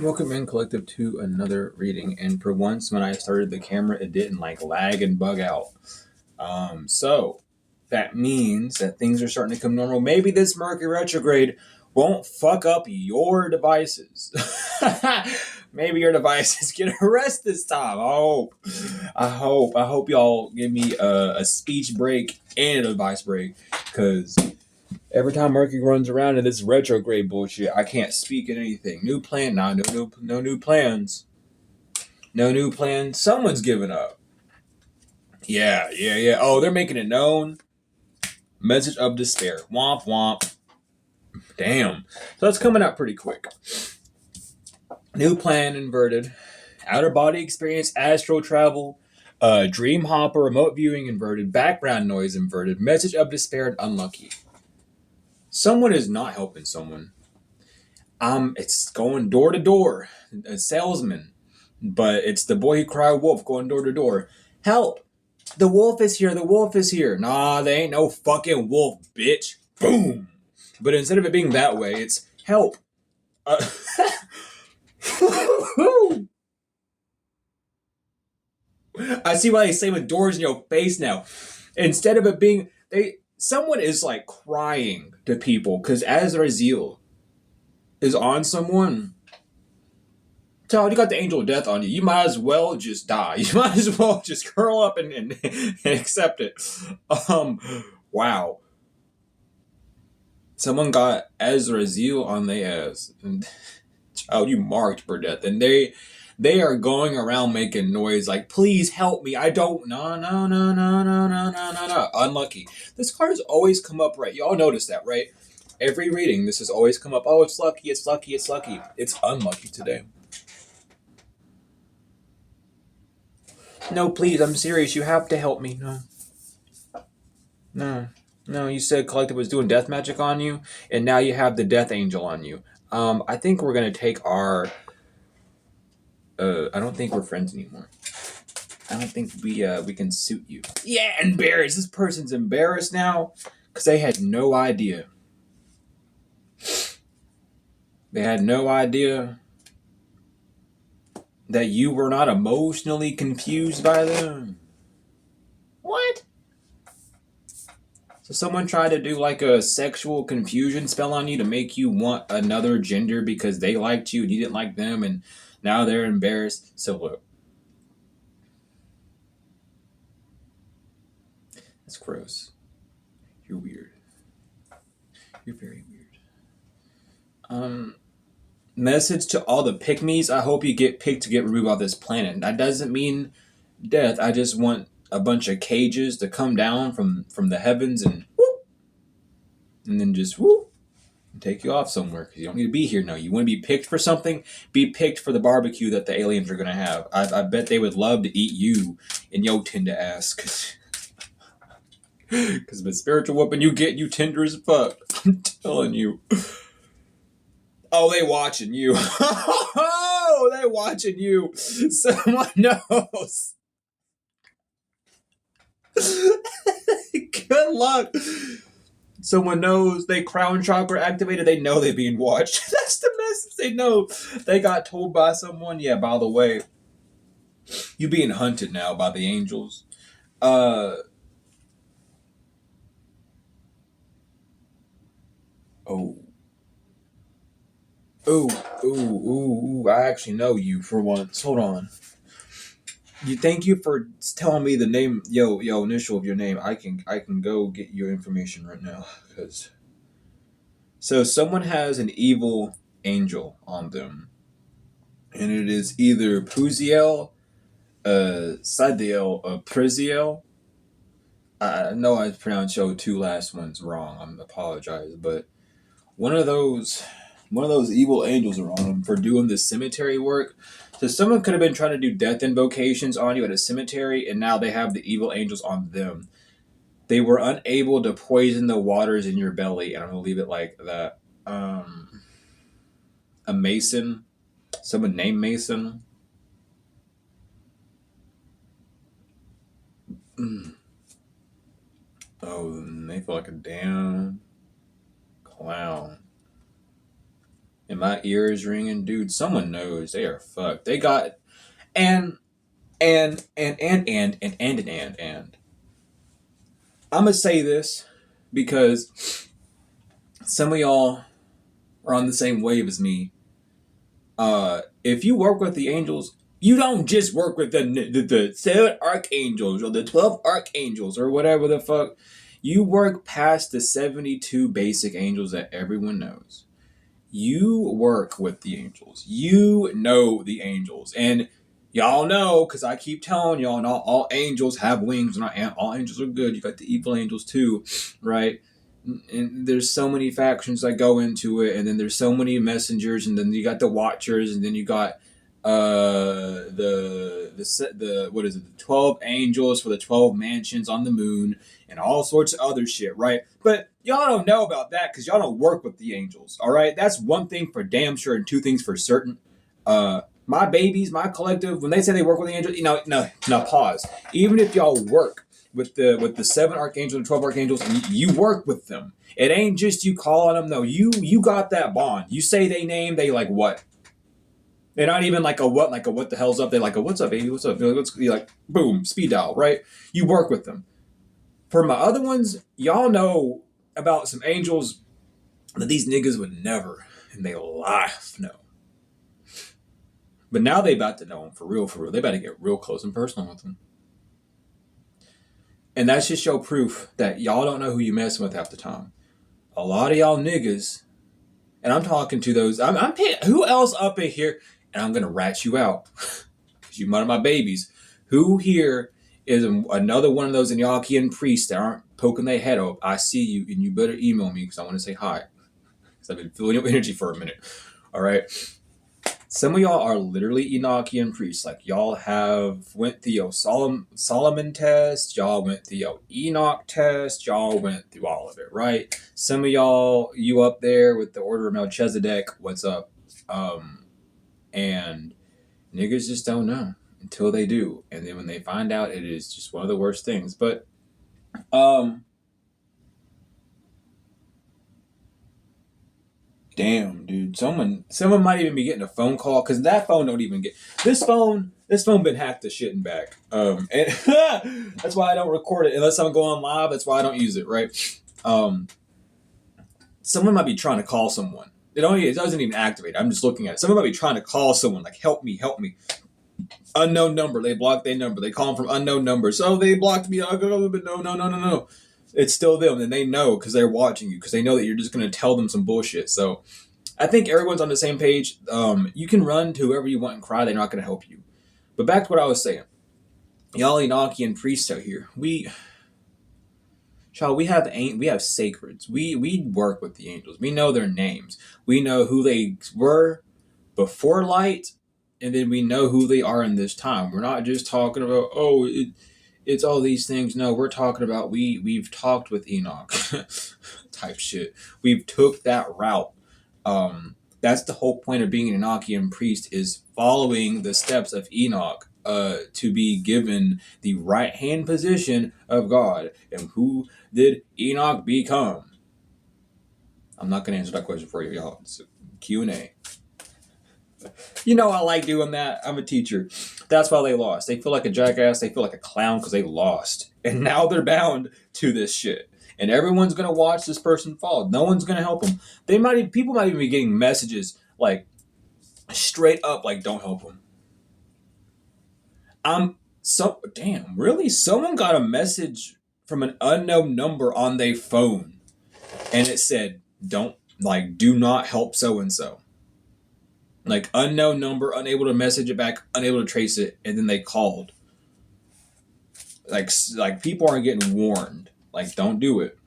Welcome in, collective, to another reading. And for once, when I started the camera, it didn't like lag and bug out. So that means that things are starting to come normal. Maybe this Mercury retrograde won't fuck up your devices. Maybe your devices get a rest this time. I hope y'all give me a speech break and a device break, because every time Mercury runs around in this retrograde bullshit, I can't speak in anything. New plan? Nah, no new plans. No new plans. Someone's giving up. Yeah. Oh, they're making it known. Message of despair. Womp womp. Damn. So that's coming out pretty quick. New plan inverted. Outer body experience, astral travel, dream hopper, remote viewing inverted, background noise inverted, message of despair and unlucky. Someone is not helping someone. It's going door to door, a salesman, but it's the boy who cried wolf going door to door. Help! The wolf is here. The wolf is here. Nah, they ain't no fucking wolf, bitch. Boom. But instead of it being that way, it's help. I see why they say with doors in your face now. Instead of it being someone is like crying to people because Azrael is on someone. Child, you got the angel of death on you. You might as well just die. You might as well just curl up and accept it. Wow. Someone got Azrael on their ass. And, child, you marked for death. And they are going around making noise like, please help me. I don't. No. Unlucky. This card has always come up right. Y'all notice that, right? Every reading, this has always come up. Oh, it's lucky, it's lucky, it's lucky. It's unlucky today. No, please, I'm serious. You have to help me. No. You said Collective was doing death magic on you, and now you have the death angel on you. I think we're gonna take our. I don't think we're friends anymore. I don't think we can suit you. Yeah, embarrassed. This person's embarrassed now because they had no idea. They had no idea that you were not emotionally confused by them. What? So someone tried to do like a sexual confusion spell on you to make you want another gender because they liked you and you didn't like them, and now they're embarrassed. So look, that's gross. You're weird. You're very weird. Message to all the pick-me's. I hope you get picked to get removed off this planet. That doesn't mean death. I just want a bunch of cages to come down from the heavens and whoop, and then just whoop, and take you off somewhere because you don't need to be here now. You want to be picked for something? Be picked for the barbecue that the aliens are going to have. I bet they would love to eat you and yo tender ass because the spiritual weapon you get, you tender as fuck. I'm telling you. Oh, they watching you. Oh, they watching you. Someone knows. Good luck. Someone knows they crown chakra activated. They know they're being watched. That's the message. They know. They got told by someone. Yeah, by the way, you being hunted now by the angels. Oh. Ooh. I actually know you for once. Hold on. Thank you for telling me the name, yo, initial of your name. I can go get your information right now, because so someone has an evil angel on them, and it is either Puziel, Sadiel, or Priziel. I know I pronounced your two last ones wrong. I apologize, but one of those evil angels are on them for doing the cemetery work. So someone could have been trying to do death invocations on you at a cemetery, and now they have the evil angels on them. They were unable to poison the waters in your belly, and I'm gonna leave it like that. A Mason, someone named Mason. Oh, they feel like a damn clown. And my ear is ringing, dude. Someone knows they are fucked. They got and and. I'm gonna say this because some of y'all are on the same wave as me. If you work with the angels, you don't just work with the 7 archangels or the 12 archangels or whatever the fuck. You work past the 72 basic angels that everyone knows. You work with the angels. You know the angels. And y'all know, because I keep telling y'all, not all angels have wings. Not all angels are good. You got the evil angels too, right? And there's so many factions that go into it, and then there's so many messengers, and then you got the watchers, and then you got the what is it, the 12 angels for the 12 mansions on the moon, and all sorts of other shit, right? But y'all don't know about that because y'all don't work with the angels. All right, that's one thing for damn sure, and two things for certain. My babies, my collective, when they say they work with the angels, no, pause. Even if y'all work with the 7 archangels and 12 archangels, and you work with them, it ain't just you call on them. No, you got that bond. You say they name, they like what? They're not even like a what the hell's up. They like a what's up, baby, what's up? Let's be like boom, speed dial, right? You work with them. For my other ones, y'all know about some angels that these niggas would never in their life know. But now they about to know them for real, for real. They about to get real close and personal with them. And that's just show proof that y'all don't know who you messing with half the time. A lot of y'all niggas, and I'm talking to those, I'm who else up in here, and I'm going to rat you out. Because you one my babies. Who here is another one of those Enochian priests that aren't poking their head up? I see you, and you better email me because I want to say hi. Because I've been feeling your energy for a minute. All right? Some of y'all are literally Enochian priests. Like, y'all went through your Solomon test. Y'all went through your Enoch test. Y'all went through all of it, right? Some of y'all, you up there with the Order of Melchizedek. What's up? And niggas just don't know until they do. And then when they find out, it is just one of the worst things. But, damn, dude. Someone might even be getting a phone call because that phone don't even get this phone been hacked to shit and back. And that's why I don't record it unless I'm going live. That's why I don't use it, right? Someone might be trying to call someone. It doesn't even activate. I'm just looking at it. Someone might be trying to call someone, like, help me. Unknown number. They blocked their number. They call them from unknown numbers. So they blocked me. But no. It's still them, and they know because they're watching you, because they know that you're just going to tell them some bullshit. So I think everyone's on the same page. You can run to whoever you want and cry. They're not going to help you. But back to what I was saying. Y'all Enochian priests out here. We have sacreds. We work with the angels. We know their names. We know who they were before light, and then we know who they are in this time. We're not just talking about, it's all these things. No, we're talking about we've talked with Enoch type shit. We've took that route. That's the whole point of being an Enochian priest, is following the steps of Enoch to be given the right hand position of God. And who did Enoch become? I'm not going to answer that question for you, y'all. It's a Q&A. You know I like doing that. I'm a teacher. That's why they lost. They feel like a jackass. They feel like a clown because they lost. And now they're bound to this shit. And everyone's going to watch this person fall. No one's going to help them. People might even be getting messages like straight up like, don't help them. Damn, really? Someone got a message from an unknown number on their phone. And it said, do not help so-and-so. Like, unknown number, unable to message it back, unable to trace it, and then they called. Like people aren't getting warned. Like, don't do it.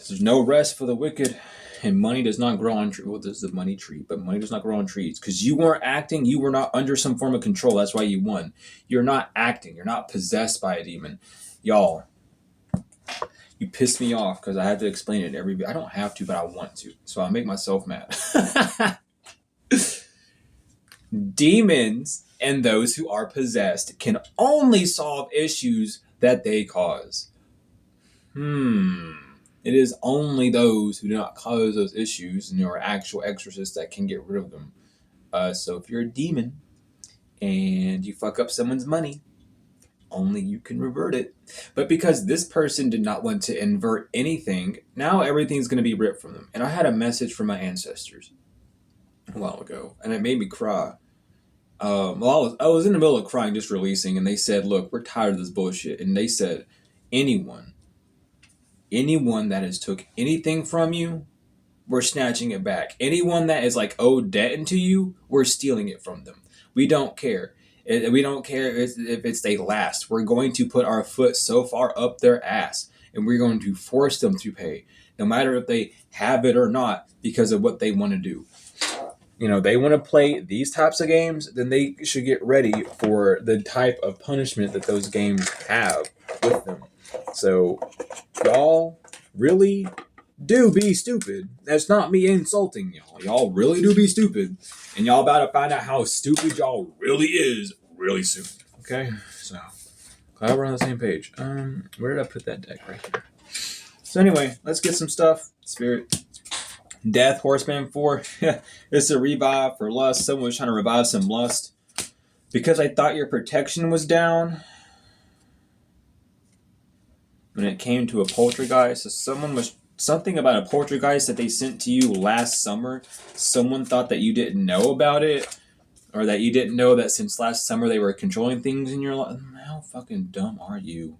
There's no rest for the wicked, and money does not grow on trees. Well, this is the money tree, but money does not grow on trees. Because you weren't acting, you were not under some form of control. That's why you won. You're not acting. You're not possessed by a demon. Y'all, you pissed me off because I had to explain it every. I don't have to, but I want to. So I make myself mad. Demons and those who are possessed can only solve issues that they cause. It is only those who do not cause those issues and are actual exorcists that can get rid of them. So if you're a demon and you fuck up someone's money, only you can revert it. But because this person did not want to invert anything, now everything's going to be ripped from them. And I had a message from my ancestors a while ago, and it made me cry. I was in the middle of crying, just releasing, and they said, "Look, we're tired of this bullshit." And they said, anyone that has took anything from you, we're snatching it back. Anyone that is like owed debt into you, we're stealing it from them. We don't care. We don't care if it's they last. We're going to put our foot so far up their ass, and we're going to force them to pay, no matter if they have it or not, because of what they want to do. They want to play these types of games, then they should get ready for the type of punishment that those games have with them. So, y'all really do be stupid. That's not me insulting y'all. Y'all really do be stupid. And y'all about to find out how stupid y'all really is really soon. Okay? So, glad we're on the same page. Where did I put that deck? Right here. So anyway, let's get some stuff. Spirit. Death, Horseman 4. It's a revive for lust. Someone was trying to revive some lust. Because I thought your protection was down when it came to a poltergeist. So something about a poltergeist that they sent to you last summer. Someone thought that you didn't know about it. Or that you didn't know that since last summer they were controlling things in your life. How fucking dumb are you?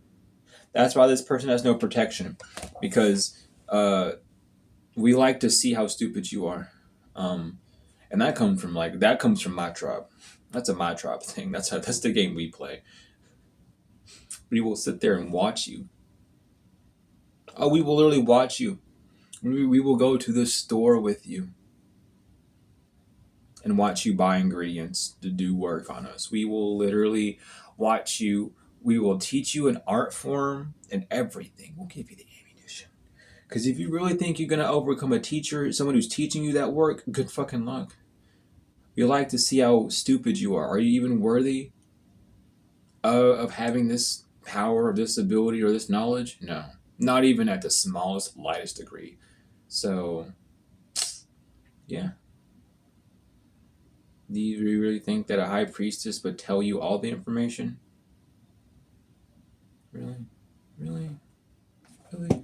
That's why this person has no protection. Because, we like to see how stupid you are, and that comes from my tribe. That's a my tribe thing. That's the game we play. We will sit there and watch you. Oh, we will literally watch you. We will go to the store with you and watch you buy ingredients to do work on us. We will literally watch you. We will teach you an art form and everything. We'll give you the ammunition. Because if you really think you're going to overcome a teacher, someone who's teaching you that work, good fucking luck. We like to see how stupid you are. Are you even worthy of having this power, or this ability, or this knowledge? No. Not even at the smallest, lightest degree. So, yeah. Do you really think that a high priestess would tell you all the information? Really? Really? Really?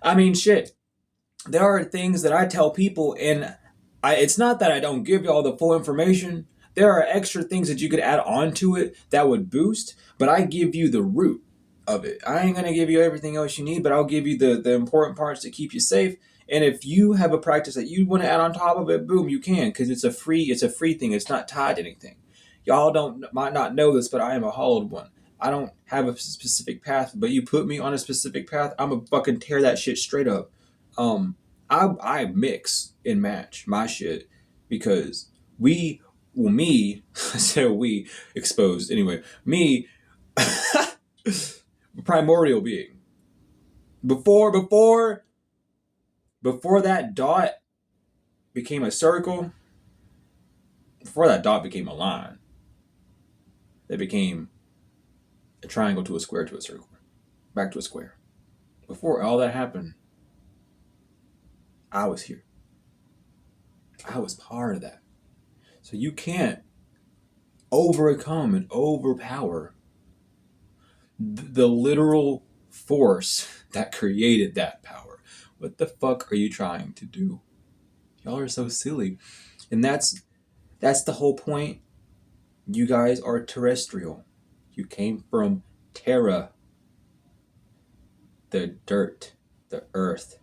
I mean, shit. There are things that I tell people, and it's not that I don't give you all the full information. There are extra things that you could add on to it that would boost, but I give you the root of it. I ain't going to give you everything else you need, but I'll give you the important parts to keep you safe. And if you have a practice that you want to add on top of it, boom, you can, because it's a free thing. It's not tied to anything. Y'all might not know this, but I am a hollowed one. I don't have a specific path, but you put me on a specific path, I'm going to fucking tear that shit straight up. I mix and match my shit because me, I said we exposed. Anyway, me, primordial being. Before that dot became a circle, before that dot became a line, it became a triangle to a square to a circle, back to a square. Before all that happened, I was here. I was part of that. So you can't overcome and overpower the literal force that created that power. What the fuck are you trying to do? Y'all are so silly. And that's the whole point. You guys are terrestrial. You came from terra, the dirt, the earth.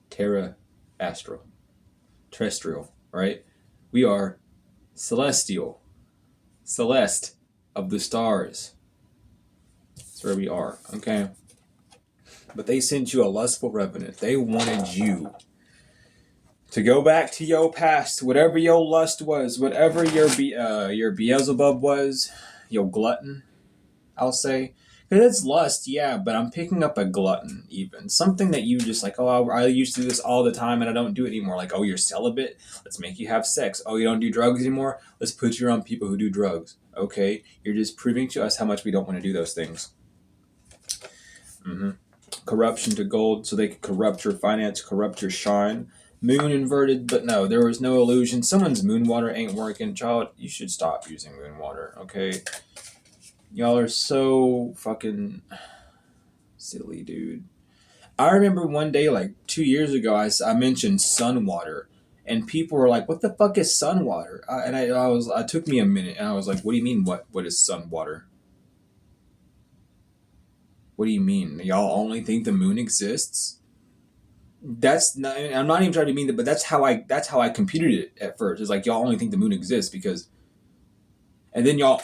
Terra, astral. Terrestrial, right? We are celestial. Celeste of the stars. That's where we are, okay? But they sent you a lustful revenant. They wanted you to go back to your past, whatever your lust was, whatever your Beelzebub was, your glutton, I'll say. Because it's lust, yeah, but I'm picking up a glutton even. Something that you just like, oh, I used to do this all the time and I don't do it anymore. Like, oh, you're celibate? Let's make you have sex. Oh, you don't do drugs anymore? Let's put you around people who do drugs. Okay? You're just proving to us how much we don't want to do those things. corruption to gold so they could corrupt your finance, corrupt your shine. Moon inverted, but no, there was no illusion. Someone's moon water ain't working. Child, you should stop using moon water, okay? Y'all are so fucking silly, dude. I remember one day, like 2 years ago, I mentioned sun water, and people were like, "What the fuck is sun water?" It took me a minute, and I was like, "What do you mean? What is sun water? What do you mean? Y'all only think the moon exists?" That's not. I'm not even trying to mean that, but that's how I computed it at first. It's like y'all only think the moon exists because, and then y'all,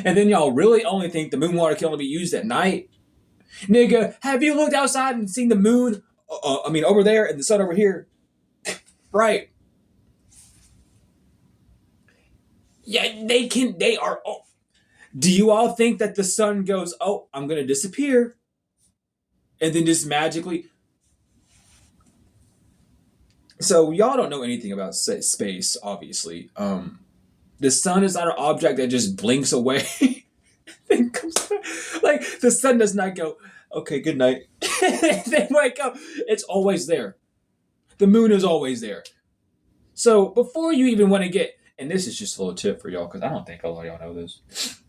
and then y'all really only think the moon water can only be used at night. Nigga, have you looked outside and seen the moon? Over there and the sun over here. Right. Yeah, they are. Oh. Do you all think that the sun goes, oh, I'm going to disappear? And then just magically. So, y'all don't know anything about space, obviously. The sun is not an object that just blinks away. Then comes back. Like, the sun does not go, okay, good night. Then wake up. It's always there. The moon is always there. So, before you even want to get, and this is just a little tip for y'all, because I don't think a lot of y'all know this.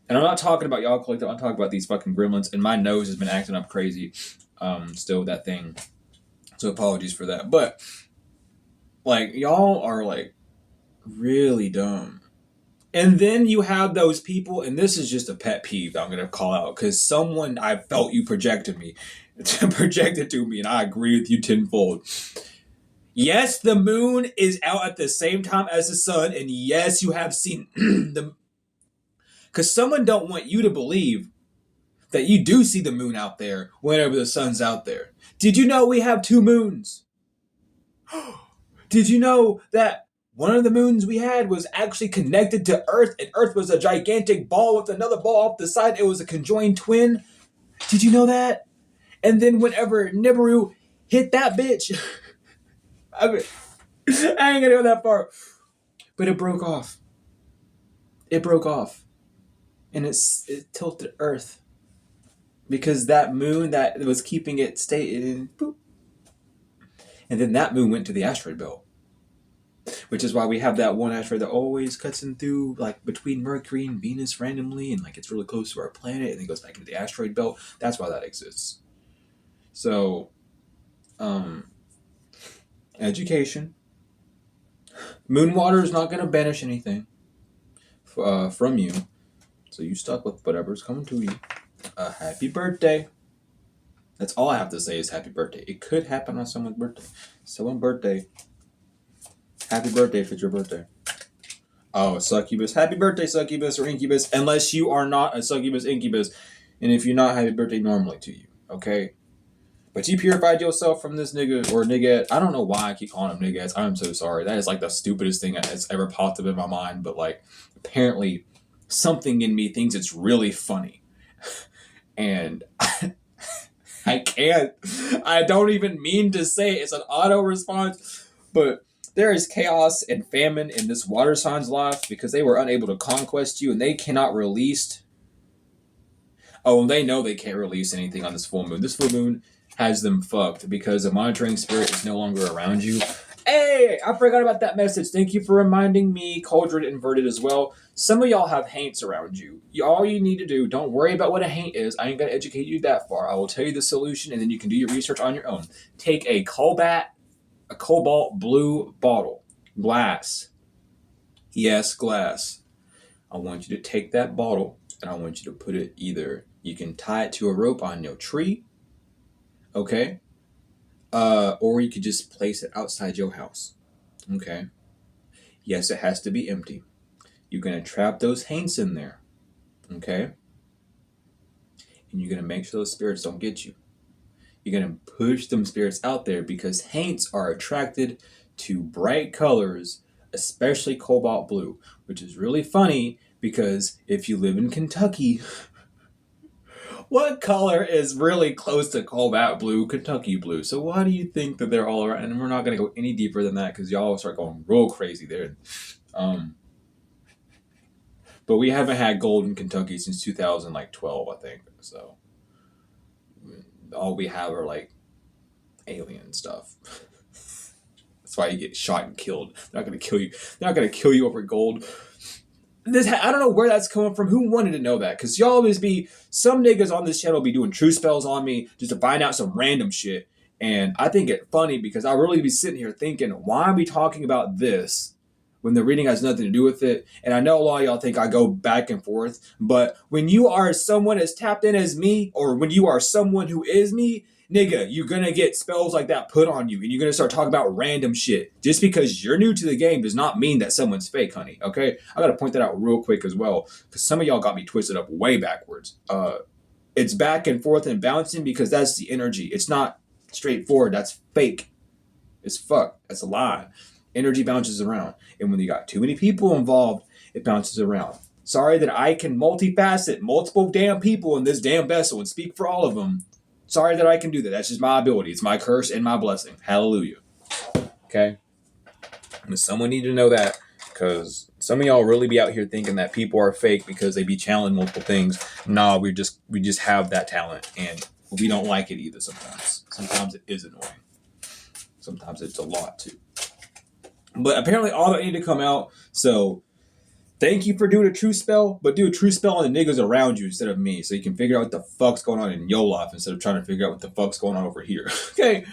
And I'm not talking about y'all collective. I'm talking about these fucking gremlins. And my nose has been acting up crazy. Still with that thing. So apologies for that. But like y'all are like really dumb. And then you have those people, and this is just a pet peeve that I'm gonna call out because someone I felt you projected to me, and I agree with you tenfold. Yes, the moon is out at the same time as the sun, and yes, you have seen the. Because someone don't want you to believe that you do see the moon out there whenever the sun's out there. Did you know we have two moons? Did you know that one of the moons we had was actually connected to Earth, and Earth was a gigantic ball with another ball off the side? It was a conjoined twin. Did you know that? And then whenever Nibiru hit that bitch, I ain't gonna go that far, but it broke off. It broke off. And it tilted Earth because that moon that was keeping it stayed in, boop. And then that moon went to the asteroid belt, which is why we have that one asteroid that always cuts in through, like between Mercury and Venus randomly, and like it's really close to our planet, and then goes back into the asteroid belt. That's why that exists. So, education. Moon water is not going to banish anything from you. So you stuck with whatever's coming to you. Happy birthday. That's all I have to say is happy birthday. It could happen on someone's birthday. Someone's birthday. Happy birthday if it's your birthday. Oh, succubus. Happy birthday, succubus or incubus. Unless you are not a succubus, incubus. And if you're not, happy birthday normally to you. Okay? But you purified yourself from this nigga or nigga. I don't know why I keep calling him niggas. I'm so sorry. That is like the stupidest thing that's ever popped up in my mind. But like, apparently, something in me thinks it's really funny. And I can't. I don't even mean to say it's an auto response. But there is chaos and famine in this water sign's life because they were unable to conquest you and they cannot release. Oh, they know they can't release anything on this full moon. This full moon has them fucked because the monitoring spirit is no longer around you. Hey, I forgot about that message. Thank you for reminding me. Cauldron inverted as well. Some of y'all have haints around you. All you need to do, don't worry about what a haint is. I ain't going to educate you that far. I will tell you the solution and then you can do your research on your own. Take a cobalt blue bottle. Glass. Yes, glass. I want you to take that bottle and I want you to put it either, you can tie it to a rope on your tree. Okay? Or you could just place it outside your house. Okay? Yes, it has to be empty. You're going to trap those haints in there. Okay? And you're going to make sure those spirits don't get you. You're going to push them spirits out there because haints are attracted to bright colors, especially cobalt blue, which is really funny because if you live in Kentucky, what color is really close to cobalt blue? Kentucky blue. So why do you think that they're all around? And we're not going to go any deeper than that because y'all will start going real crazy there. But we haven't had gold in Kentucky since 2012, I think. So all we have are like alien stuff. That's why you get shot and killed. They're not gonna kill you. They're not gonna kill you over gold. I don't know where that's coming from. Who wanted to know that? Because y'all always be, some niggas on this channel be doing true spells on me just to find out some random shit. And I think it funny because I really be sitting here thinking, why are we talking about this when the reading has nothing to do with it? And I know a lot of y'all think I go back and forth, but when you are someone as tapped in as me, or when you are someone who is me, nigga, you're gonna get spells like that put on you, and you're gonna start talking about random shit. Just because you're new to the game does not mean that someone's fake, honey. Okay, I gotta point that out real quick as well, because some of y'all got me twisted up way backwards. It's back and forth and bouncing because that's the energy. It's not straightforward. That's fake. It's fuck. That's a lie. Energy bounces around, and when you got too many people involved, it bounces around. Sorry that I can multifaceted multiple damn people in this damn vessel and speak for all of them. Sorry that I can do that. That's just my ability. It's my curse and my blessing. Hallelujah. Okay? And someone need to know that, because some of y'all really be out here thinking that people are fake because they be channeling multiple things. Nah, we just have that talent, and we don't like it either sometimes. Sometimes it is annoying. Sometimes it's a lot too. But apparently all that need to come out, so thank you for doing a true spell, but do a true spell on the niggas around you instead of me, so you can figure out what the fuck's going on in your life instead of trying to figure out what the fuck's going on over here. Okay.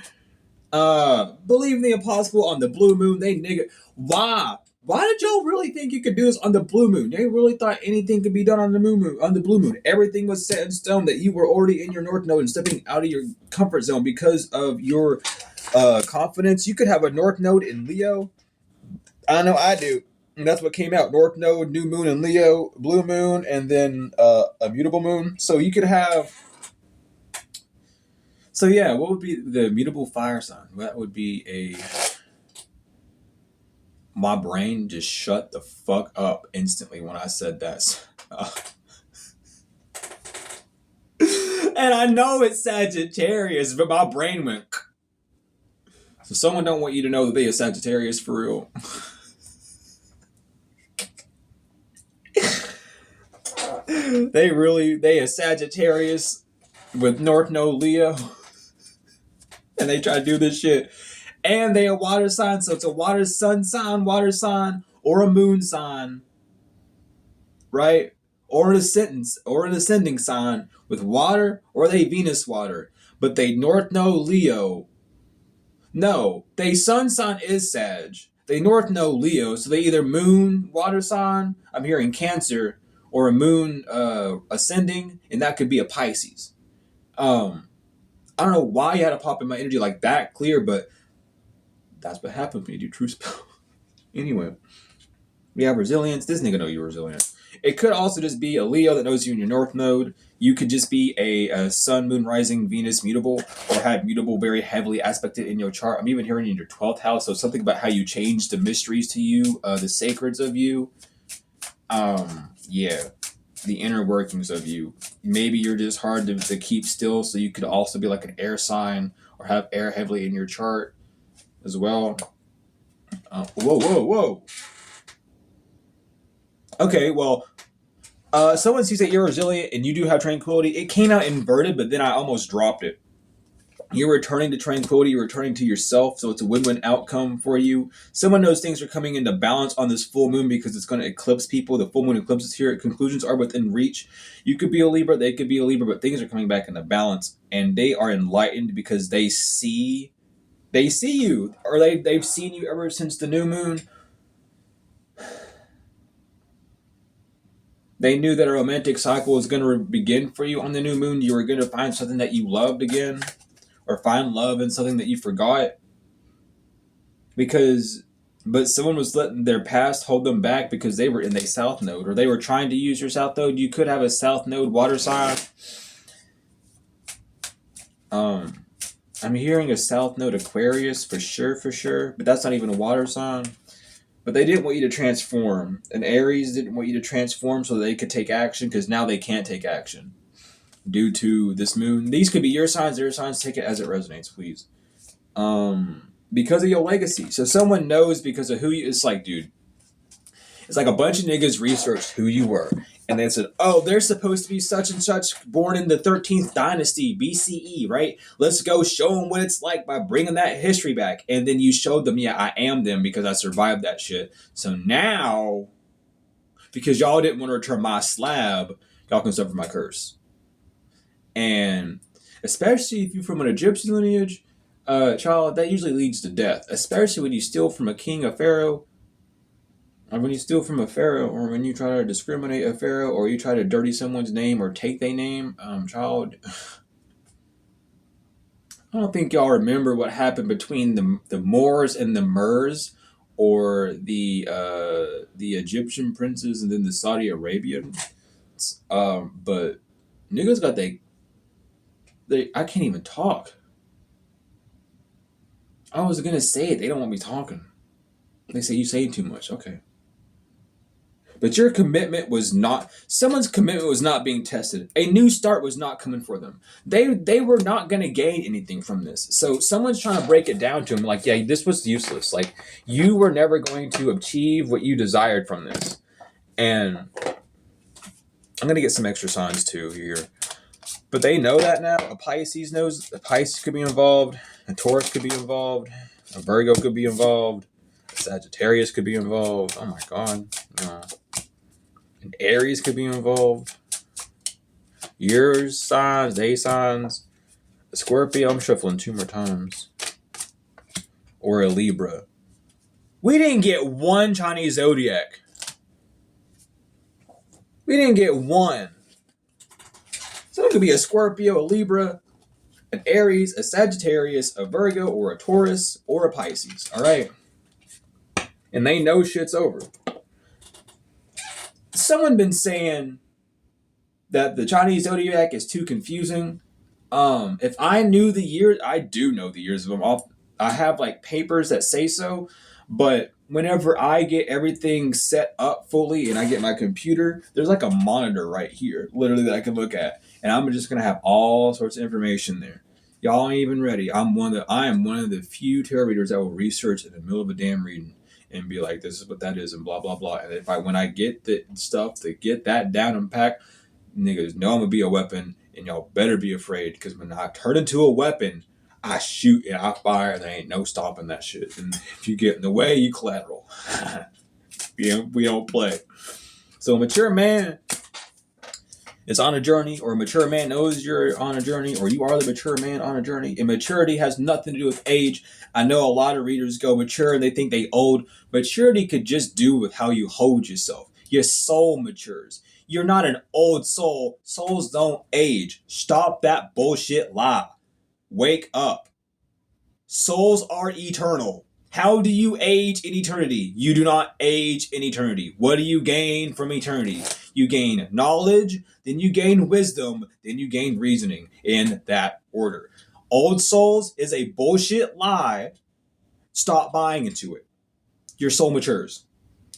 Believe in the impossible on the blue moon. They nigga. Why? Why did y'all really think you could do this on the blue moon? They really thought anything could be done on the moon, on the blue moon. Everything was set in stone, that you were already in your north node and stepping out of your comfort zone because of your confidence. You could have a north node in Leo. I know I do. And that's what came out. North Node, New Moon in Leo, Blue Moon, and then a mutable moon. So you could have... So yeah, what would be the mutable fire sign? That would be a... My brain just shut the fuck up instantly when I said that. And I know it's Sagittarius, but my brain went... So someone don't want you to know that they are Sagittarius for real. They a Sagittarius with North Node Leo, and they try to do this shit, and they a water sign, so it's a water sun sign, or a moon sign, right? Or an ascending sign with water, or they Venus water, but they North Node Leo. No, they sun sign is Sag. They North Node Leo, so they either moon water sign. I'm hearing Cancer. Or a moon ascending, and that could be a Pisces. I don't know why you had to pop in my energy like that clear, but that's what happens when you do true spell. Anyway, we have resilience. This nigga know you're resilient. It could also just be a Leo that knows you in your north node. You could just be a sun, moon, rising, Venus mutable, or have mutable very heavily aspected in your chart. I'm even hearing in your 12th house, so something about how you change the mysteries to you, the sacreds of you. Yeah, the inner workings of you. Maybe you're just hard to keep still, so you could also be like an air sign or have air heavily in your chart as well. Whoa. Okay, well, someone sees that you're resilient and you do have tranquility. It came out inverted, but then I almost dropped it. You're returning to tranquility, you're returning to yourself, so it's a win-win outcome for you. Someone knows things are coming into balance on this full moon because it's going to eclipse people. The full moon eclipses here. Conclusions are within reach. You could be a Libra, they could be a Libra, but things are coming back into balance, and they are enlightened because they see you, or they've seen you ever since the new moon. They knew that a romantic cycle was going to begin for you on the new moon. You were going to find something that you loved again. Or find love in something that you forgot. But someone was letting their past hold them back because they were in their south node, or they were trying to use your south node. You could have a south node water sign. I'm hearing a south node Aquarius for sure, but that's not even a water sign. But they didn't want you to transform. And Aries didn't want you to transform so they could take action, because now they can't take action due to this moon. These could be your signs, their signs. Take it as it resonates, please. Because of your legacy. So someone knows because of who you... It's like, dude, It's like a bunch of niggas researched who you were. And they said, oh, they're supposed to be such and such, born in the 13th dynasty, BCE, right? Let's go show them what it's like by bringing that history back. And then you showed them, yeah, I am them because I survived that shit. So now, because y'all didn't want to return my slab, y'all can suffer my curse. And especially if you're from an Egyptian lineage, child, that usually leads to death. Especially when you steal from a king, a pharaoh, or when you steal from a pharaoh, or when you try to discriminate a pharaoh, or you try to dirty someone's name or take their name, child. I don't think y'all remember what happened between the Moors and the Mers, or the Egyptian princes and then the Saudi Arabians. But niggas got they I can't even talk. I was gonna say it. They don't want me talking. They say you say too much. Okay. But your commitment was not, someone's commitment was not being tested. A new start was not coming for them. They were not going to gain anything from this. So someone's trying to break it down to them like, yeah, this was useless. Like, you were never going to achieve what you desired from this. And I'm going to get some extra signs too here. But they know that now. A Pisces knows, a Pisces could be involved. A Taurus could be involved. A Virgo could be involved. A Sagittarius could be involved. Oh my God. No. And Aries could be involved. Your signs, they signs. A Scorpio, I'm shuffling 2 more times. Or a Libra. We didn't get one Chinese zodiac. We didn't get one. So it could be a Scorpio, a Libra, an Aries, a Sagittarius, a Virgo, or a Taurus, or a Pisces. All right? And they know shit's over. Someone been saying that the Chinese zodiac is too confusing. If I knew the years, I do know the years of them. I have like papers that say so, but whenever I get everything set up fully and I get my computer, there's like a monitor right here, literally, that I can look at, and I'm just gonna have all sorts of information there. Y'all ain't even ready. I am one of the few tarot readers that will research in the middle of a damn reading and be like, this is what that is, and blah blah blah. And when I get the stuff to get that down and packed, niggas know I'm gonna be a weapon, and y'all better be afraid, because when I turn into a weapon, I shoot and I fire. There ain't no stopping that shit. And if you get in the way, you collateral. We don't play. So a mature man is on a journey, or a mature man knows you're on a journey, or you are the mature man on a journey. And maturity has nothing to do with age. I know a lot of readers go mature and they think they old. Maturity could just do with how you hold yourself. Your soul matures. You're not an old soul. Souls don't age. Stop that bullshit lie. Wake up. Souls are eternal. How do you age in eternity? You do not age in eternity. What do you gain from eternity? You gain knowledge, then you gain wisdom, then you gain reasoning, in that order. Old souls is a bullshit lie. Stop buying into it. Your soul matures.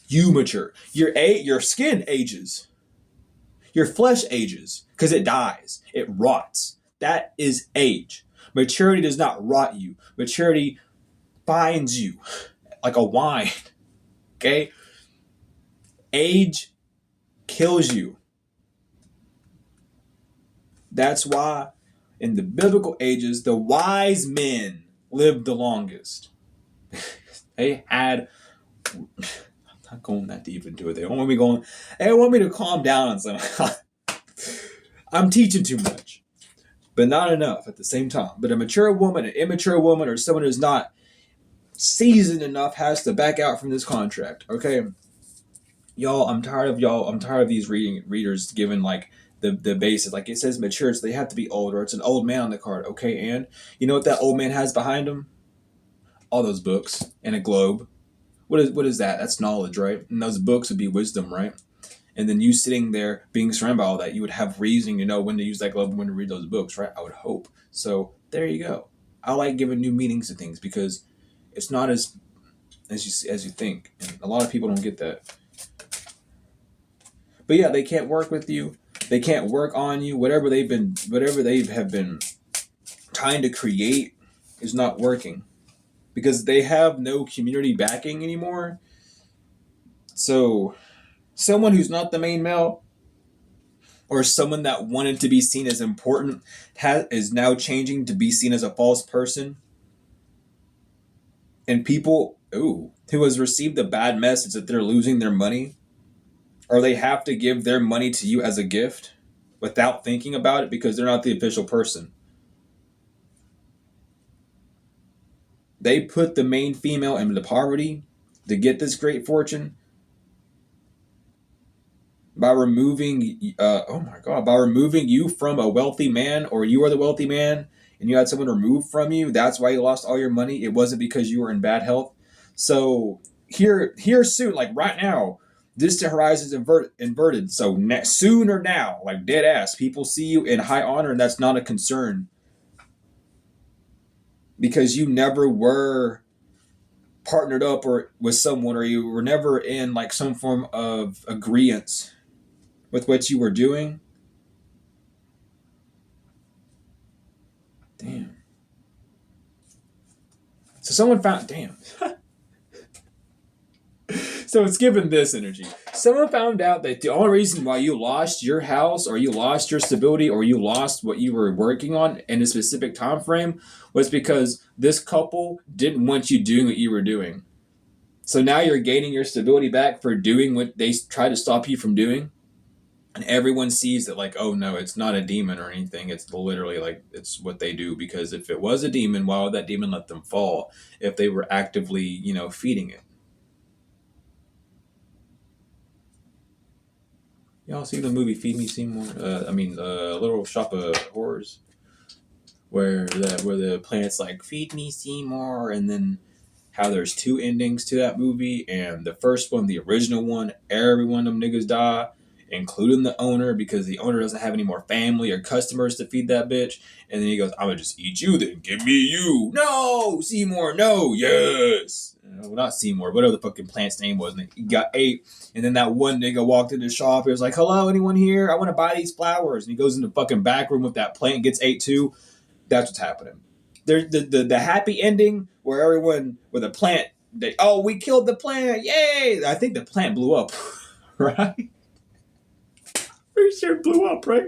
You mature. Your skin ages. Your flesh ages because it dies. It rots. That is age. Maturity does not rot you. Maturity binds you like a wine. Okay? Age kills you. That's why in the biblical ages, the wise men lived the longest. They had... I'm not going that deep into it. They want me to calm down on something. I'm teaching too much, but not enough at the same time. But a mature woman, an immature woman, or someone who's not seasoned enough has to back out from this contract. Okay, y'all. I'm tired of these readers giving like the basis. Like, it says mature, so they have to be old, or it's an old man on the card. Okay, and you know what that old man has behind him? All those books and a globe. What is that? That's knowledge, right? And those books would be wisdom, right? And then you sitting there being surrounded by all that, you would have reasoning to know when to use that globe and when to read those books, right? I would hope. So there you go. I like giving new meanings to things because it's not as you think. And a lot of people don't get that. But yeah, they can't work with you. They can't work on you. Whatever they have been trying to create is not working because they have no community backing anymore. So someone who's not the main male, or someone that wanted to be seen as important, is now changing to be seen as a false person. And people, who has received a bad message that they're losing their money, or they have to give their money to you as a gift without thinking about it because they're not the official person. They put the main female into poverty to get this great fortune by removing, by removing you from a wealthy man, or you are the wealthy man and you had someone removed from you. That's why you lost all your money. It wasn't because you were in bad health. So here soon, like right now, distant horizons inverted. So soon or now, like dead ass, people see you in high honor, and that's not a concern because you never were partnered up or with someone, or you were never in like some form of agreement with what you were doing. Damn. So someone found, damn. So it's given this energy. Someone found out that the only reason why you lost your house, or you lost your stability, or you lost what you were working on in a specific time frame was because this couple didn't want you doing what you were doing. So now you're gaining your stability back for doing what they tried to stop you from doing. And everyone sees that like, oh no, it's not a demon or anything. It's literally like, it's what they do. Because if it was a demon, why would that demon let them fall if they were actively, feeding it? Y'all see the movie Feed Me Seymour? Little Shop of Horrors, where the planet's like, feed me Seymour, and then how there's two endings to that movie, and the first one, the original one, every one of them niggas die, including the owner, because the owner doesn't have any more family or customers to feed that bitch. And then he goes, I'm gonna just eat you then. Give me you. No, Seymour, no, yes. No, not Seymour, whatever the fucking plant's name was. And he got ate. And then that one nigga walked into the shop. He was like, hello, anyone here? I want to buy these flowers. And he goes in the fucking back room with that plant and gets ate too. That's what's happening. There's the happy ending where everyone with a plant, we killed the plant. Yay. I think the plant blew up, right? Pretty sure it blew up, right?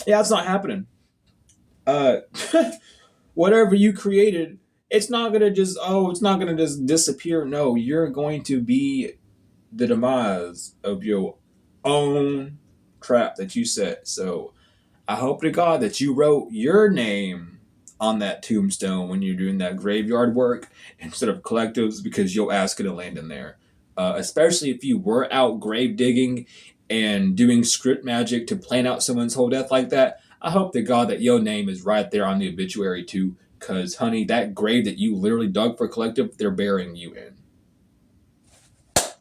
Yeah, it's not happening. Whatever you created, it's not gonna just disappear. No, you're going to be the demise of your own trap that you set. So I hope to God that you wrote your name on that tombstone when you're doing that graveyard work instead of collectives, because your ass could have landed in there. Especially if you were out grave digging and doing script magic to plan out someone's whole death like that. I hope to God that your name is right there on the obituary too, because honey, that grave that you literally dug for collective, they're burying you in.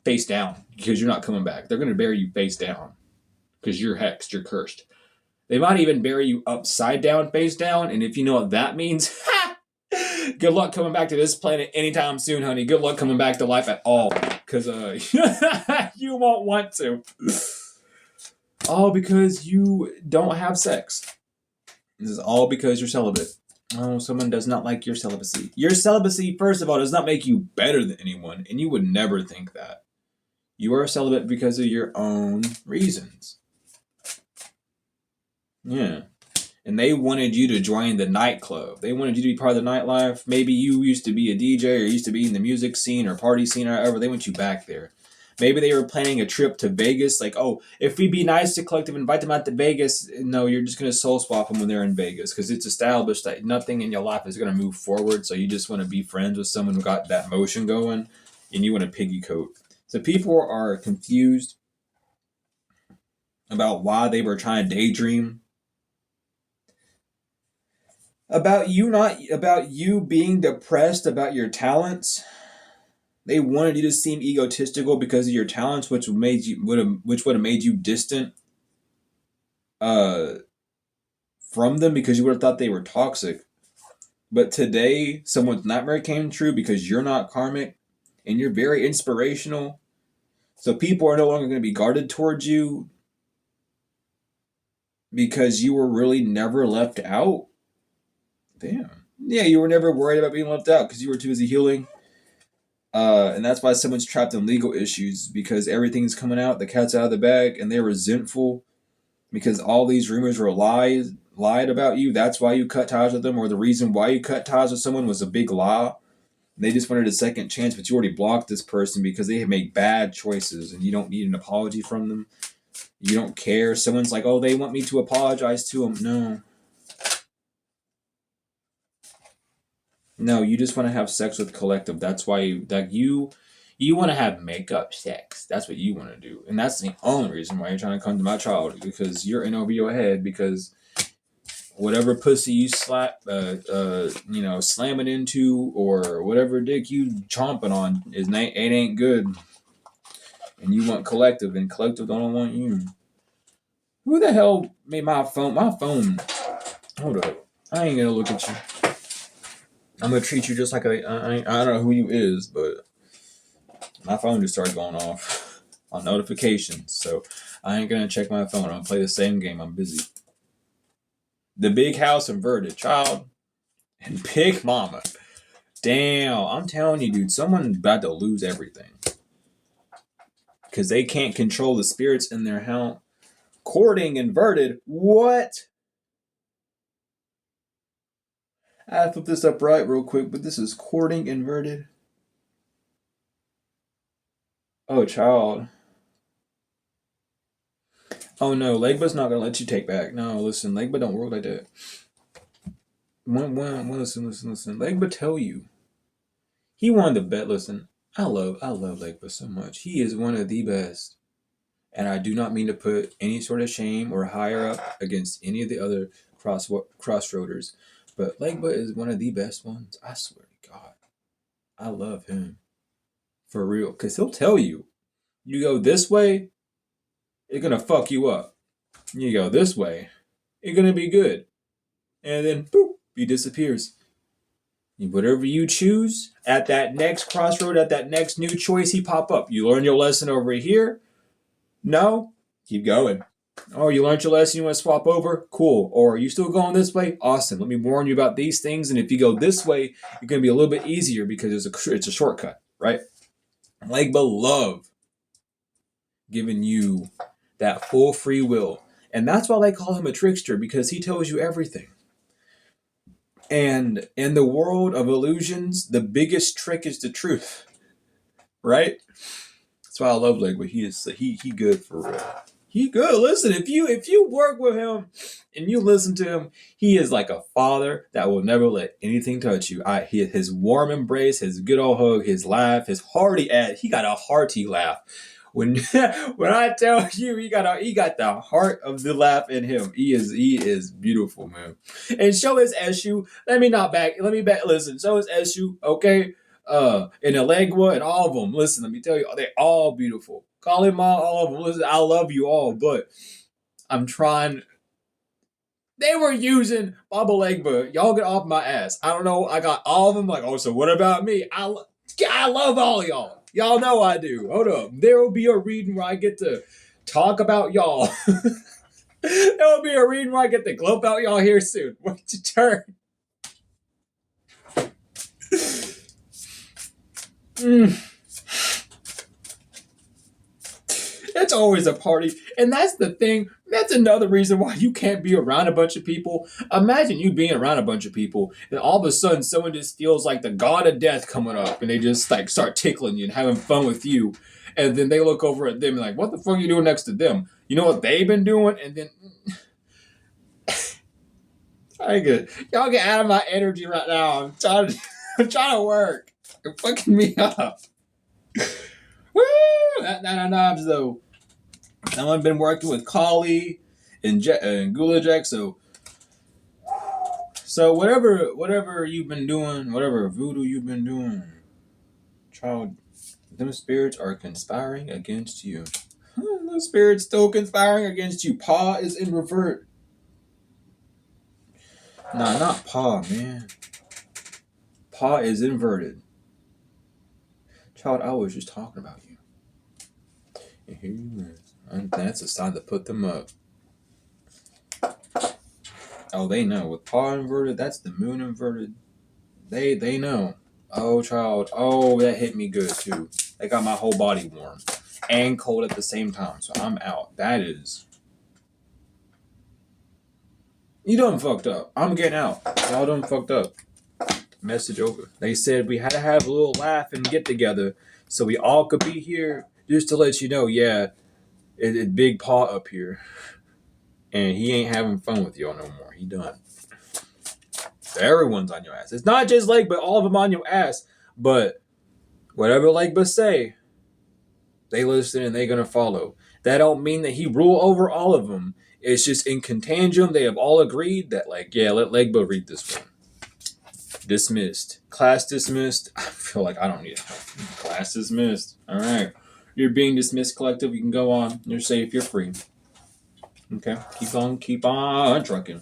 Face down, because you're not coming back. They're going to bury you face down because you're hexed, you're cursed. They might even bury you upside down, face down, and if you know what that means, good luck coming back to this planet anytime soon, honey. Good luck coming back to life at all, because you won't want to. All because you don't have sex. This is all because you're celibate. Oh, someone does not like your celibacy. Your celibacy, first of all, does not make you better than anyone, and you would never think that. You are celibate because of your own reasons. Yeah. And they wanted you to join the nightclub. They wanted you to be part of the nightlife. Maybe you used to be a DJ or used to be in the music scene or party scene or whatever. They want you back there. Maybe they were planning a trip to Vegas. Like, oh, if we be nice to collective, invite them out to Vegas. No, you're just going to soul swap them when they're in Vegas, because it's established that nothing in your life is going to move forward. So you just want to be friends with someone who got that motion going, and you want to piggy coat. So people are confused about why they were trying to daydream about you being depressed about your talents. They wanted you to seem egotistical because of your talents, which would have made you distant from them, because you would have thought they were toxic. But today, someone's nightmare came true because you're not karmic and you're very inspirational. So people are no longer going to be guarded towards you because you were really never left out. Damn. Yeah, you were never worried about being left out because you were too busy healing. And that's why someone's trapped in legal issues because everything's coming out, the cat's out of the bag, and they're resentful because all these rumors were lied about you. That's why you cut ties with them, or the reason why you cut ties with someone was a big lie. They just wanted a second chance, but you already blocked this person because they have made bad choices, and you don't need an apology from them. You don't care. Someone's like, "Oh, they want me to apologize to them." No, you just want to have sex with collective. That's why you want to have makeup sex. That's what you want to do, and that's the only reason why you're trying to come to my child because you're in over your head because whatever pussy you slam it into or whatever dick you chomping on it ain't good, and you want collective, and collective don't want you. Who the hell made my phone? My phone. Hold up. I ain't gonna look at you. I'm gonna treat you just like I don't know who you is, but my phone just started going off on notifications. So I ain't gonna check my phone. I'm gonna play the same game. I'm busy. The big house inverted child and big mama. Damn, I'm telling you, dude, someone's about to lose everything because they can't control the spirits in their house. Courting inverted. What? I have to flip this up right real quick, but this is courting inverted. Oh, child. Oh no, Legba's not gonna let you take back. No, listen, Legba don't work like that. Listen. Legba tell you. He won the bet. Listen, I love Legba so much. He is one of the best. And I do not mean to put any sort of shame or higher up against any of the other crossroaders. But Legba is one of the best ones. I swear to God. I love him. For real. Because he'll tell you. You go this way, it's gonna fuck you up. You go this way, it's gonna be good. And then boop, he disappears. Whatever you choose at that next crossroad, at that next new choice, he pop up. You learn your lesson over here. No, keep going. Oh, you learned your lesson. You want to swap over? Cool. Or are you still going this way? Awesome. Let me warn you about these things. And if you go this way, it's going to be a little bit easier because it's a shortcut, right? Legba love giving you that full free will. And that's why they call him a trickster, because he tells you everything. And in the world of illusions, the biggest trick is the truth, right? That's why I love Legba. He good for real. He good. Listen, if you work with him and you listen to him, he is like a father that will never let anything touch you. His warm embrace, his good old hug, his laugh, his hearty he got a hearty laugh. When I tell you he got the heart of the laugh in him. He is beautiful, man. And show his issue. Let me back. Listen, show his issue, okay? And Alegua and all of them. Listen, let me tell you, they're all beautiful. Call him all of them. Listen, I love you all, but I'm trying. They were using Baba Legba. Y'all get off my ass. I don't know. I got all of them. Like, oh, so what about me? I love all y'all. Y'all know I do. Hold up. There will be a reading where I get to talk about y'all. There will be a reading where I get to gloat about y'all here soon. What's your turn? It's always a party. And that's the thing. That's another reason why you can't be around a bunch of people. Imagine you being around a bunch of people, and all of a sudden someone just feels like the god of death coming up, and they just like start tickling you and having fun with you. And then they look over at them and like, what the fuck are you doing next to them? You know what they've been doing? And then y'all get out of my energy right now. I'm trying to work. You're fucking me up. Woo! That knobs though. I've been working with Kali and Gula Jack, so whatever you've been doing, whatever voodoo you've been doing, child, them spirits are conspiring against you. The spirits still conspiring against you. Pa is in revert. Nah, not Pa, man. Pa is inverted. Child, I was just talking about you. And here you is. And that's a sign to put them up. Oh, they know. With Pa inverted, that's the moon inverted. They know. Oh, child. Oh, that hit me good too. That got my whole body warm and cold at the same time. So I'm out. That is. You done fucked up. I'm getting out. Y'all done fucked up. Message over. They said we had to have a little laugh and get together so we all could be here. Just to let you know, yeah, it Big Paw up here. And he ain't having fun with y'all no more. He done. So everyone's on your ass. It's not just Legba, all of them on your ass. But whatever Legba say, they listen and they gonna follow. That don't mean that he rule over all of them. It's just in contangium, they have all agreed that, like, yeah, let Legba read this one. Dismissed. Class dismissed. I feel like I don't need help. Class dismissed. All right. You're being dismissed, collective. You can go on. You're safe. You're free. Okay. Keep on trucking.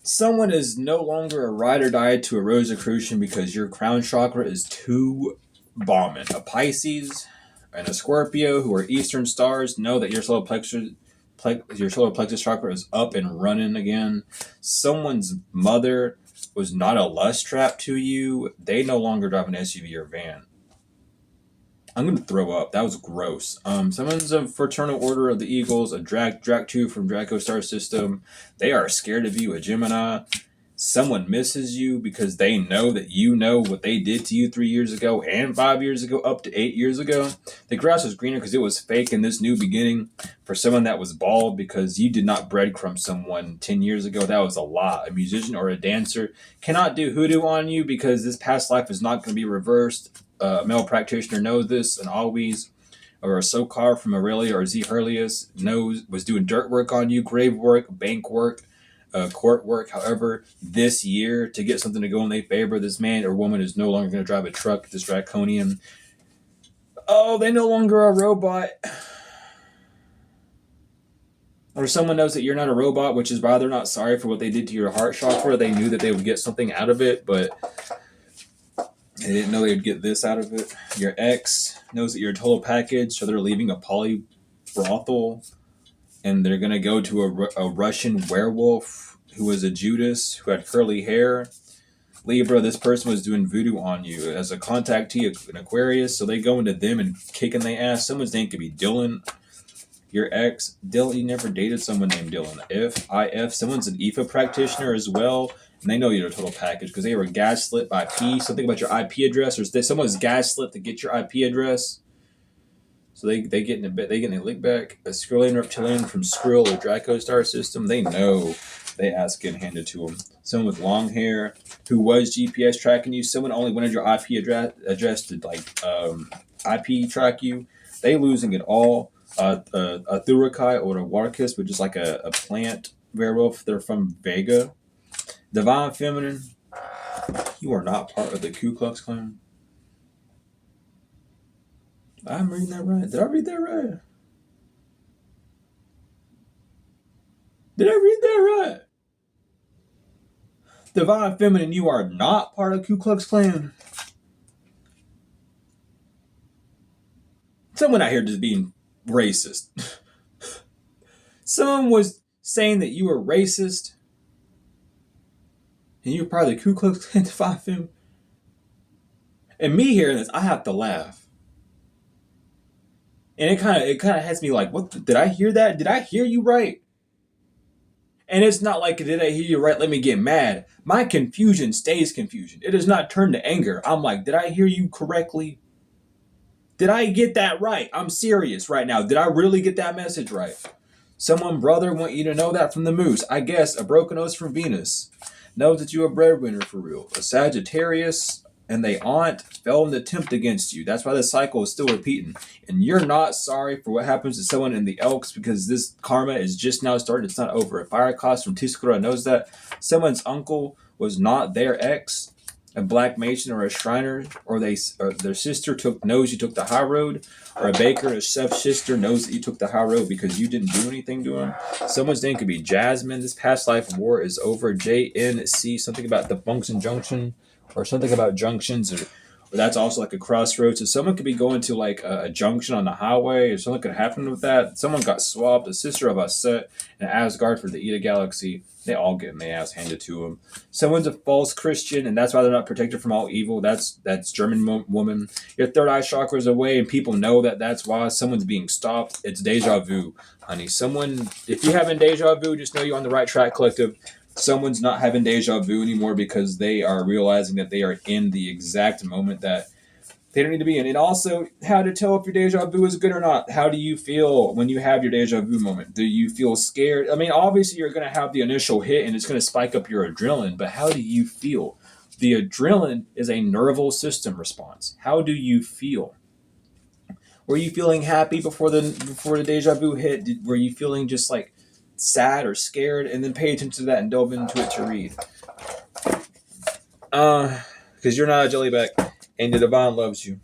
Someone is no longer a ride or die to a Rosicrucian because your crown chakra is too bombing. A Pisces and a Scorpio, who are Eastern stars, know that your solar plexus chakra is up and running again. Someone's mother was not a lust trap to you. They no longer drive an SUV or van. I'm going to throw up. That was gross. Someone's a Fraternal Order of the Eagles, a Drac2 from Draco Star System. They are scared of you, a Gemini. Someone misses you because they know that you know what they did to you 3 years ago and 5 years ago, up to 8 years ago. The grass was greener because it was fake in this new beginning. For someone that was bald because you did not breadcrumb someone 10 years ago, that was a lie. A musician or a dancer cannot do hoodoo on you because this past life is not going to be reversed. A male practitioner knows this and always. Or a Sokar from Aurelia or Z Hurlius was doing dirt work on you, grave work, bank work, court work. However, this year, to get something to go in their favor, this man or woman is no longer going to drive a truck, this draconian. Oh, they no longer a robot. Or someone knows that you're not a robot, which is why they're not sorry for what they did to your heart chakra. They knew that they would get something out of it, but they didn't know they would get this out of it. Your ex knows that you're a total package, so they're leaving a poly brothel, and they're going to go to a Russian werewolf who was a Judas, who had curly hair. Libra, this person was doing voodoo on you as a contactee, an Aquarius, so they go into them and kicking their ass. Someone's name could be Dylan. Your ex, Dylan, you never dated someone named Dylan. If someone's an IFA practitioner as well, and they know you're a total package because they were gaslit by P. Something about your IP address, or someone's gaslit to get your IP address. So they get in a bit, they get in a lick back. A Skrillian reptilian from Skrill or Draco Star System, they know they ass getting handed to them. Someone with long hair who was GPS tracking you. Someone only wanted your IP address to IP track you. They losing it all. A Thurukai or a Warkis, which is like a plant werewolf. They're from Vega. Divine Feminine, you are not part of the Ku Klux Klan. I'm reading that right. Did I read that right? Did I read that right? Divine Feminine, you are not part of Ku Klux Klan. Someone out here just being racist. Someone was saying that you were racist, and you're part of the Ku Klux Klan. Divine Feminine. And me hearing this, I have to laugh. And it kind of has me like, what? Did I hear that? Did I hear you right? And it's not like, did I hear you right? Let me get mad. My confusion stays confusion. It does not turn to anger. I'm like, did I hear you correctly? Did I get that right? I'm serious right now. Did I really get that message right? Someone, brother, want you to know that from the moose. I guess a broken nose from Venus knows that you're a breadwinner for real. A Sagittarius and they aunt fell in the tempt against you. That's why the cycle is still repeating. And you're not sorry for what happens to someone in the Elks because this karma is just now starting. It's not over. A fire cost from Tiscura knows that. Someone's uncle was not their ex, a black mason or a shriner, or their sister knows you took the high road, or a baker or a chef's sister knows that you took the high road because you didn't do anything to him. Someone's name could be Jasmine. This past life war is over. JNC, something about the function junction, or something about junctions, But that's also like a crossroads. So someone could be going to like a junction on the highway, or something could happen with that. Someone got swapped. A sister of Aset and Asgard for the Eda Galaxy. They all getting their ass handed to them. Someone's a false Christian, and that's why they're not protected from all evil. That's German woman. Your third eye chakra is away, and people know that. That's why someone's being stopped. It's deja vu, honey. Someone, if you're having deja vu, just know you're on the right track, collective. Someone's not having deja vu anymore because they are realizing that they are in the exact moment that they don't need to be in. And also, how to tell if your deja vu is good or not. How do you feel when you have your deja vu moment? Do you feel scared? I mean, obviously, you're going to have the initial hit and it's going to spike up your adrenaline, but how do you feel? The adrenaline is a nervous system response. How do you feel? Were you feeling happy before the deja vu hit? Were you feeling just like sad or scared? And then pay attention to that and delve into it to read. Because you're not a jellyback. And the divine loves you.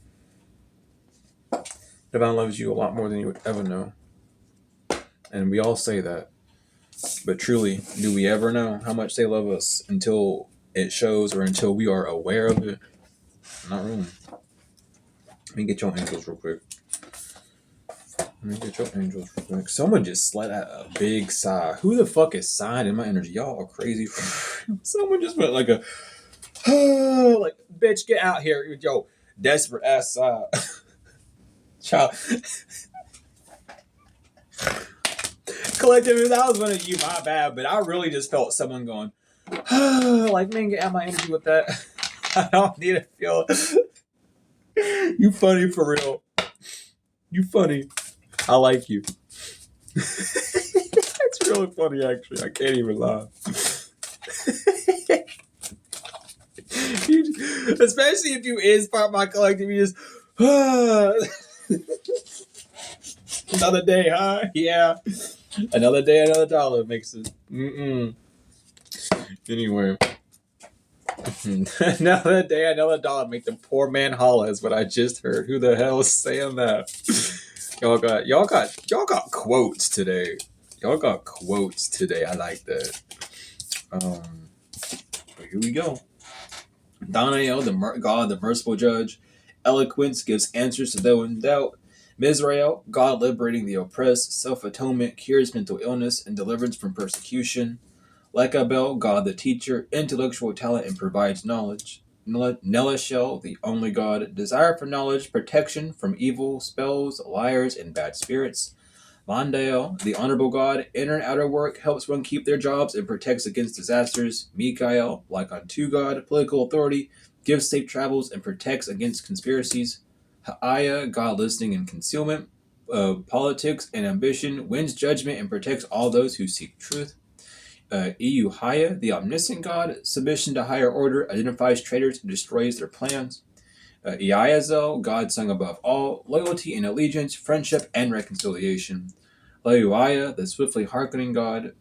Divine loves you a lot more than you would ever know. And we all say that. But truly, do we ever know how much they love us until it shows or until we are aware of it? Not really. Let me get your angels real quick. Someone just let out a big sigh. Who the fuck is sighing in my energy? Y'all are crazy. Someone just went like a... like, bitch, get out here with your desperate ass sigh. Child. Collective, if that was one of you, my bad, but I really just felt someone going, like, man, get out my energy with that. I don't need to feel you funny for real. You funny. I like you. It's really funny, actually. I can't even lie. Especially if you is part of my collective, you just another day, huh? Yeah. Another day, another dollar makes it. Anyway. Another day, another dollar make the poor man holla is what I just heard. Who the hell is saying that? Y'all got quotes today. Y'all got quotes today. I like that. Here we go. Danael, God, the merciful judge. Eloquence gives answers to those in doubt. Mizrael, God liberating the oppressed. Self-atonement cures mental illness and deliverance from persecution. Lekabel, God the teacher. Intellectual talent and provides knowledge. Nelishel, the only God. Desire for knowledge, protection from evil, spells, liars, and bad spirits. Mondael, the honorable God, inner and outer work, helps one keep their jobs and protects against disasters. Mikael, like unto God, political authority, gives safe travels and protects against conspiracies. Ha'aya, God listening and concealment, politics and ambition, wins judgment and protects all those who seek truth. Euhaya, the omniscient God, submission to higher order, identifies traitors and destroys their plans. Iazel, God sung above all, loyalty and allegiance, friendship and reconciliation. Leuaya, the swiftly hearkening God,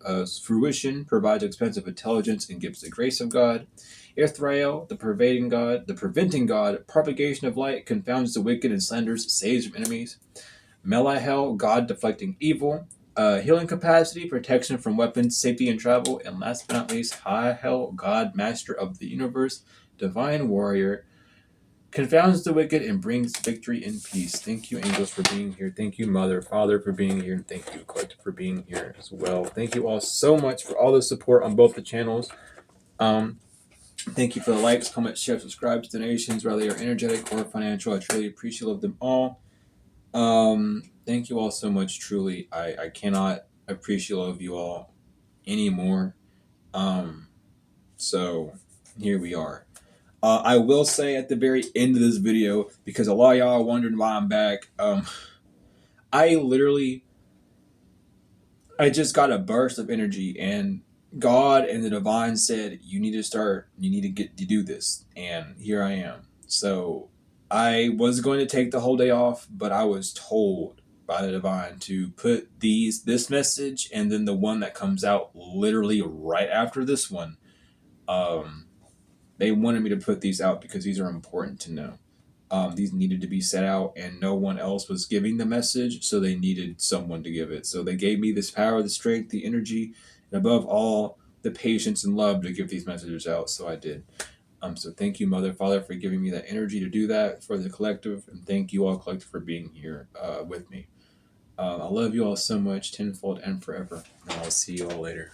fruition, provides expensive intelligence and gives the grace of God. Ithrael, the pervading God, the preventing God, propagation of light, confounds the wicked and slanders, saves from enemies. Melahel, God deflecting evil, healing capacity, protection from weapons, safety and travel, and last but not least, Hahel, God, master of the universe, divine warrior, confounds the wicked and brings victory and peace. Thank you, angels, for being here. Thank you, Mother, Father, for being here. And thank you, Collective, for being here as well. Thank you all so much for all the support on both the channels. Thank you for the likes, comments, shares, subscribes, donations, whether they are energetic or financial. I truly appreciate them all. Thank you all so much. Truly, I cannot appreciate you all anymore. So here we are. I will say at the very end of this video, because a lot of y'all are wondering why I'm back. I just got a burst of energy, and God and the divine said, you need to get to do this. And here I am. So I was going to take the whole day off, but I was told by the divine to put this message and then the one that comes out literally right after this one. They wanted me to put these out because these are important to know. These needed to be set out, and no one else was giving the message, so they needed someone to give it. So they gave me this power, the strength, the energy, and above all, the patience and love to give these messages out, so I did. So thank you, Mother, Father, for giving me that energy to do that for the collective, and thank you all collective for being here with me. I love you all so much, tenfold and forever, and I'll see you all later.